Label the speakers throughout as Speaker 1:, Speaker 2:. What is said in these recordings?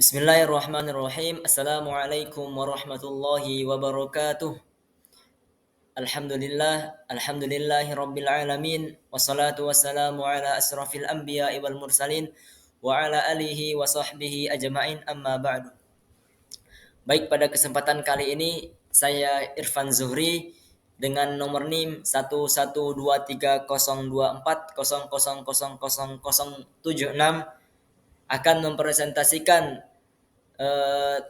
Speaker 1: Bismillahirrahmanirrahim. Assalamualaikum warahmatullahi wabarakatuh. Alhamdulillahi rabbil alamin. Wassalatu wassalamu ala asrafil anbiya'i wal mursalin wa ala alihi wa sahbihi ajma'in, amma ba'du. Baik, pada kesempatan kali ini saya Irfan Zuhri dengan nomor NIM 1123024000076 akan mempresentasikan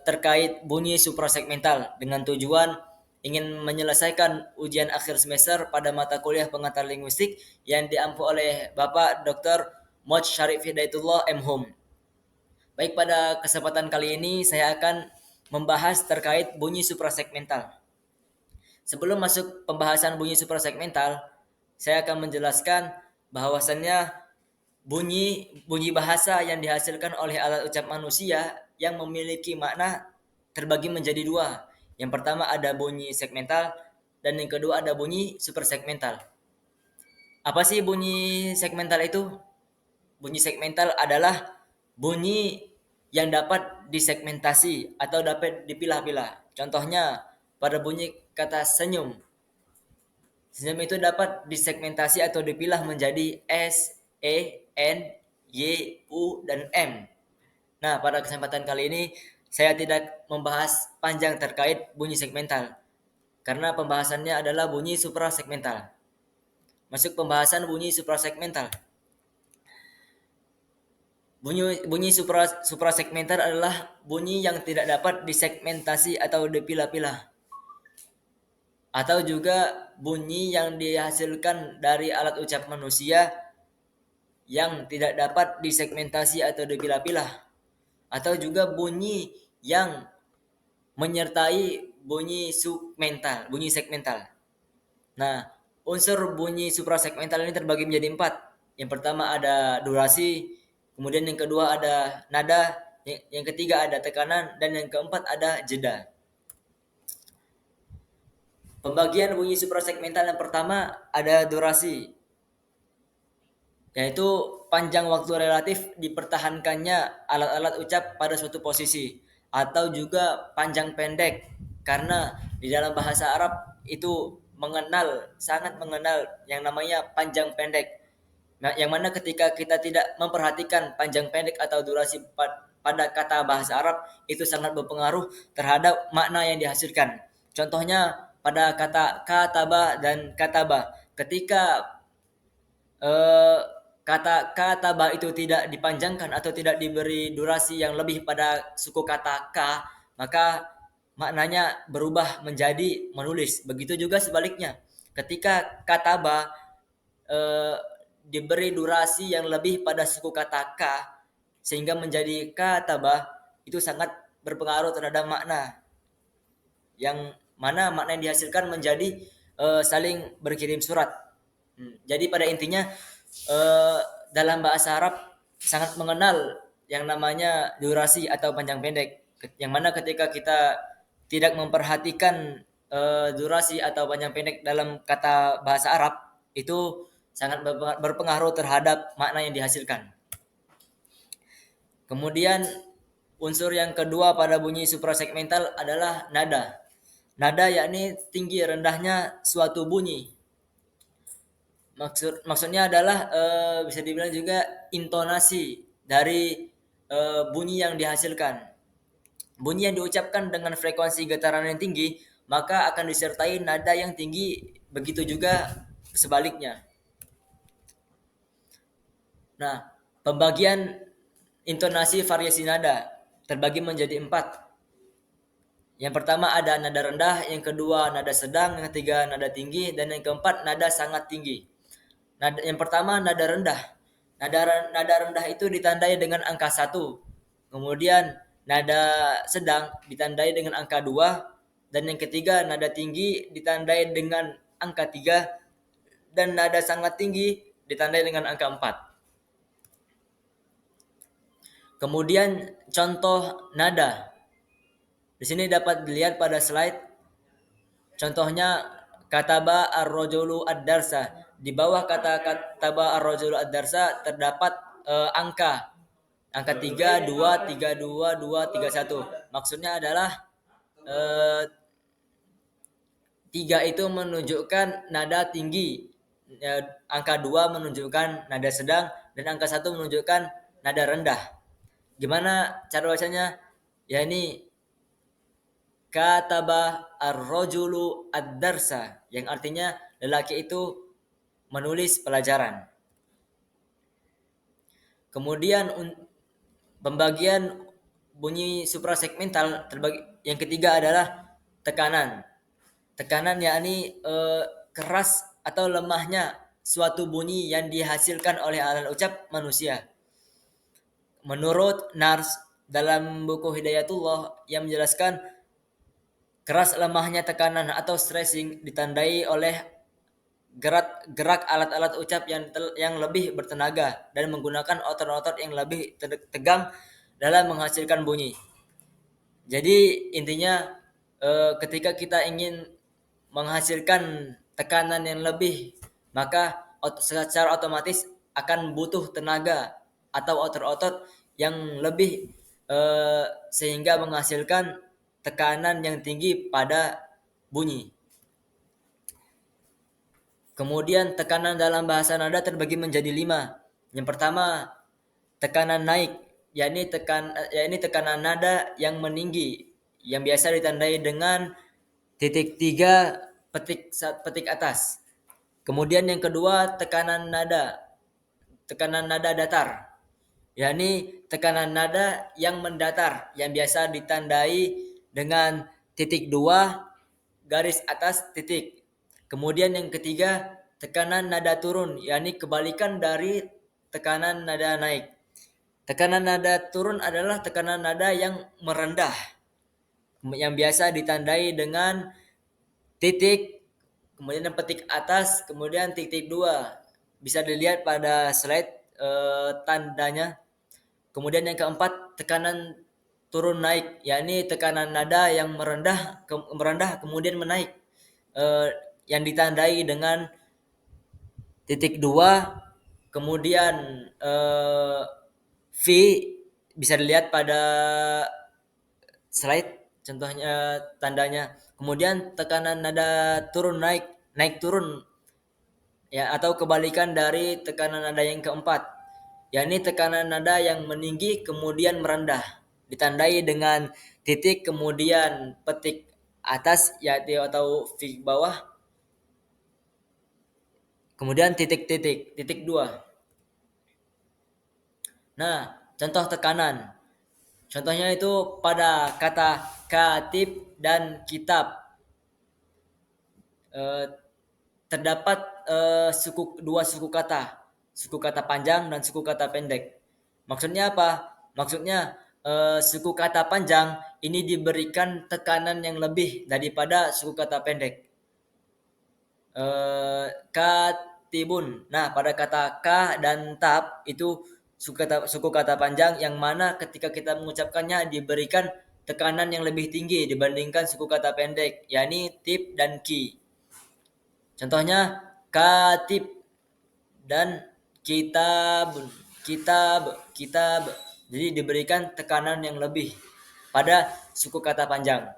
Speaker 1: terkait bunyi suprasegmental dengan tujuan ingin menyelesaikan ujian akhir semester pada mata kuliah pengantar linguistik yang diampu oleh Bapak Dr. Moj Syarif Hidayatullah M.Hum. Baik, pada kesempatan kali ini saya akan membahas terkait bunyi suprasegmental. Sebelum masuk pembahasan bunyi suprasegmental, saya akan menjelaskan bahwasannya bunyi bahasa yang dihasilkan oleh alat ucap manusia yang memiliki makna terbagi menjadi dua. Yang pertama ada bunyi segmental dan yang kedua ada bunyi supersegmental. Apa sih bunyi segmental itu? Bunyi segmental adalah bunyi yang dapat disegmentasi atau dapat dipilah-pilah. Contohnya pada bunyi kata senyum. Senyum itu dapat disegmentasi atau dipilah menjadi S, E, N, Y, U, dan M. Nah, pada kesempatan kali ini saya tidak membahas panjang terkait bunyi segmental karena pembahasannya adalah bunyi suprasegmental. Masuk pembahasan bunyi suprasegmental. Bunyi suprasegmental adalah bunyi yang tidak dapat disegmentasi atau dipilah-pilah, atau juga bunyi yang dihasilkan dari alat ucap manusia yang tidak dapat disegmentasi atau dipilah-pilah, atau juga bunyi yang menyertai bunyi segmental. Nah, unsur bunyi suprasegmental ini terbagi menjadi 4. Yang pertama ada durasi, kemudian yang kedua ada nada, yang ketiga ada tekanan, dan yang keempat ada jeda. Pembagian bunyi suprasegmental yang pertama ada durasi, yaitu panjang waktu relatif dipertahankannya alat-alat ucap pada suatu posisi, atau juga panjang pendek, karena di dalam bahasa Arab itu sangat mengenal yang namanya panjang pendek. Nah, yang mana ketika kita tidak memperhatikan panjang pendek atau durasi pada kata bahasa Arab, itu sangat berpengaruh terhadap makna yang dihasilkan. Contohnya pada kata kataba dan kataba, ketika eh, kata kataba itu tidak dipanjangkan atau tidak diberi durasi yang lebih pada suku kata ka, maka maknanya berubah menjadi menulis. Begitu juga sebaliknya, ketika kataba eh, diberi durasi yang lebih pada suku kata ka sehingga menjadi kataba, itu sangat berpengaruh terhadap makna, yang mana makna yang dihasilkan menjadi saling berkirim surat. Jadi pada intinya eh, dalam bahasa Arab sangat mengenal yang namanya durasi atau panjang pendek. Yang mana ketika kita tidak memperhatikan durasi atau panjang pendek dalam kata bahasa Arab, itu sangat berpengaruh terhadap makna yang dihasilkan. Kemudian unsur yang kedua pada bunyi suprasegmental adalah nada. Nada yakni tinggi rendahnya suatu bunyi. Maksudnya adalah bisa dibilang juga intonasi dari bunyi yang dihasilkan. Bunyi yang diucapkan dengan frekuensi getaran yang tinggi, maka akan disertai nada yang tinggi, begitu juga sebaliknya. Nah, pembagian intonasi variasi nada terbagi menjadi 4. Yang pertama ada nada rendah, yang kedua nada sedang, yang ketiga nada tinggi, dan yang keempat nada sangat tinggi. Yang pertama nada rendah. Nada rendah itu ditandai dengan angka 1. Kemudian nada sedang ditandai dengan angka 2, dan yang ketiga nada tinggi ditandai dengan angka 3, dan nada sangat tinggi ditandai dengan angka 4. Kemudian contoh nada. Di sini dapat dilihat pada slide. Contohnya kataba ar-rajulu ad-darsa. Di bawah kata kataba ar-rajulu ad-darsa terdapat angka angka 3 2 3 2 2 3 1. Maksudnya adalah eh, 3 itu menunjukkan nada tinggi, angka 2 menunjukkan nada sedang, dan angka 1 menunjukkan nada rendah. Gimana cara bacanya? Ya ini kataba ar-rajulu ad-darsa, yang artinya lelaki itu menulis pelajaran. Kemudian pembagian bunyi suprasegmental terbagi, yang ketiga adalah tekanan. Tekanan yakni keras atau lemahnya suatu bunyi yang dihasilkan oleh alat ucap manusia. Menurut Nars dalam buku Hidayatullah yang menjelaskan, keras lemahnya tekanan atau stressing ditandai oleh gerak alat-alat ucap yang lebih bertenaga dan menggunakan otot-otot yang lebih tegang dalam menghasilkan bunyi. Jadi intinya ketika kita ingin menghasilkan tekanan yang lebih, maka secara otomatis akan butuh tenaga atau otot-otot yang lebih, sehingga menghasilkan tekanan yang tinggi pada bunyi. Kemudian tekanan dalam bahasa nada terbagi menjadi 5. Yang pertama, tekanan naik, yakni tekanan nada yang meninggi, yang biasa ditandai dengan titik 3 petik atas. Kemudian yang kedua, tekanan nada datar, yakni tekanan nada yang mendatar, yang biasa ditandai dengan titik 2 garis atas titik. Kemudian yang ketiga, tekanan nada turun, yakni kebalikan dari tekanan nada naik. Tekanan nada turun adalah tekanan nada yang merendah, yang biasa ditandai dengan titik, kemudian petik atas, kemudian titik 2. Bisa dilihat pada slide tandanya. Kemudian yang keempat, tekanan turun naik, yakni tekanan nada yang merendah kemudian menaik, yang ditandai dengan titik 2, kemudian V, bisa dilihat pada slide contohnya tandanya. Kemudian tekanan nada turun naik, naik turun, ya, atau kebalikan dari tekanan nada yang keempat, yakni tekanan nada yang meninggi kemudian merendah, ditandai dengan titik kemudian petik atas, yaitu atau V bawah, kemudian titik 2. Nah, contoh tekanan. Contohnya itu pada kata katib dan kitab. Terdapat dua suku kata panjang dan suku kata pendek. Maksudnya apa? Maksudnya suku kata panjang ini diberikan tekanan yang lebih daripada suku kata pendek. Katibun. Nah, pada kata ka dan tab itu suku kata panjang yang mana ketika kita mengucapkannya diberikan tekanan yang lebih tinggi dibandingkan suku kata pendek, yakni tib dan ki. Contohnya katib dan kitab. Jadi diberikan tekanan yang lebih pada suku kata panjang.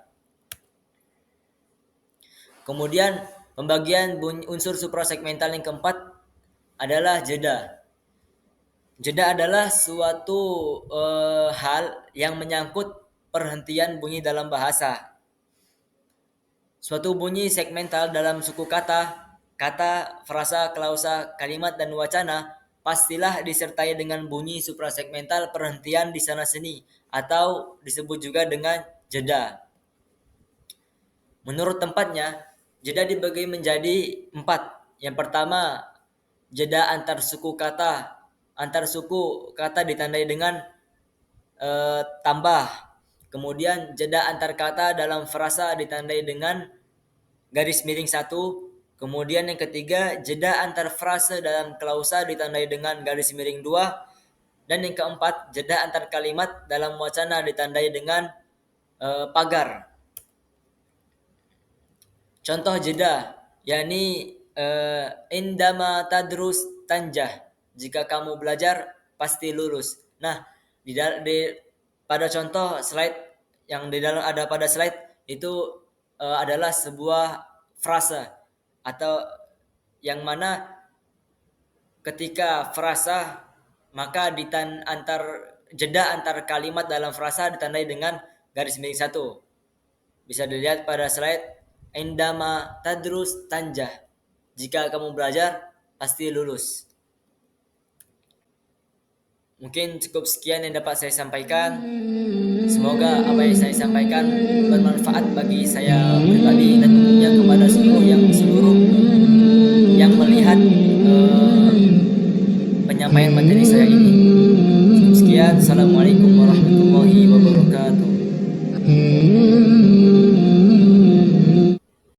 Speaker 1: Kemudian pembagian unsur suprasegmental yang keempat adalah jeda. Jeda adalah suatu hal yang menyangkut perhentian bunyi dalam bahasa. Suatu bunyi segmental dalam suku kata, frasa, klausa, kalimat, dan wacana pastilah disertai dengan bunyi suprasegmental perhentian di sana sini, atau disebut juga dengan jeda. Menurut tempatnya, jeda dibagi menjadi 4. Yang pertama, jeda antar suku kata. Antar suku kata ditandai dengan tambah. Kemudian jeda antar kata dalam frasa ditandai dengan garis miring 1. Kemudian yang ketiga, jeda antar frase dalam klausa ditandai dengan garis miring 2. Dan yang keempat, jeda antar kalimat dalam wacana ditandai dengan pagar. Contoh jeda, yakni indama tadrus tanjah, jika kamu belajar pasti lulus. Nah, di pada contoh slide yang di dalam ada pada slide itu adalah sebuah frasa atau yang mana ketika frasa maka jeda antar kalimat dalam frasa ditandai dengan garis miring satu. Bisa dilihat pada slide indama tadrus tanjah. Jika kamu belajar pasti lulus. Mungkin cukup sekian yang dapat saya sampaikan. Semoga apa yang saya sampaikan bermanfaat bagi saya pribadi dan tentunya kepada seluruh yang melihat penyampaian materi saya ini. Cukup sekian. Assalamualaikum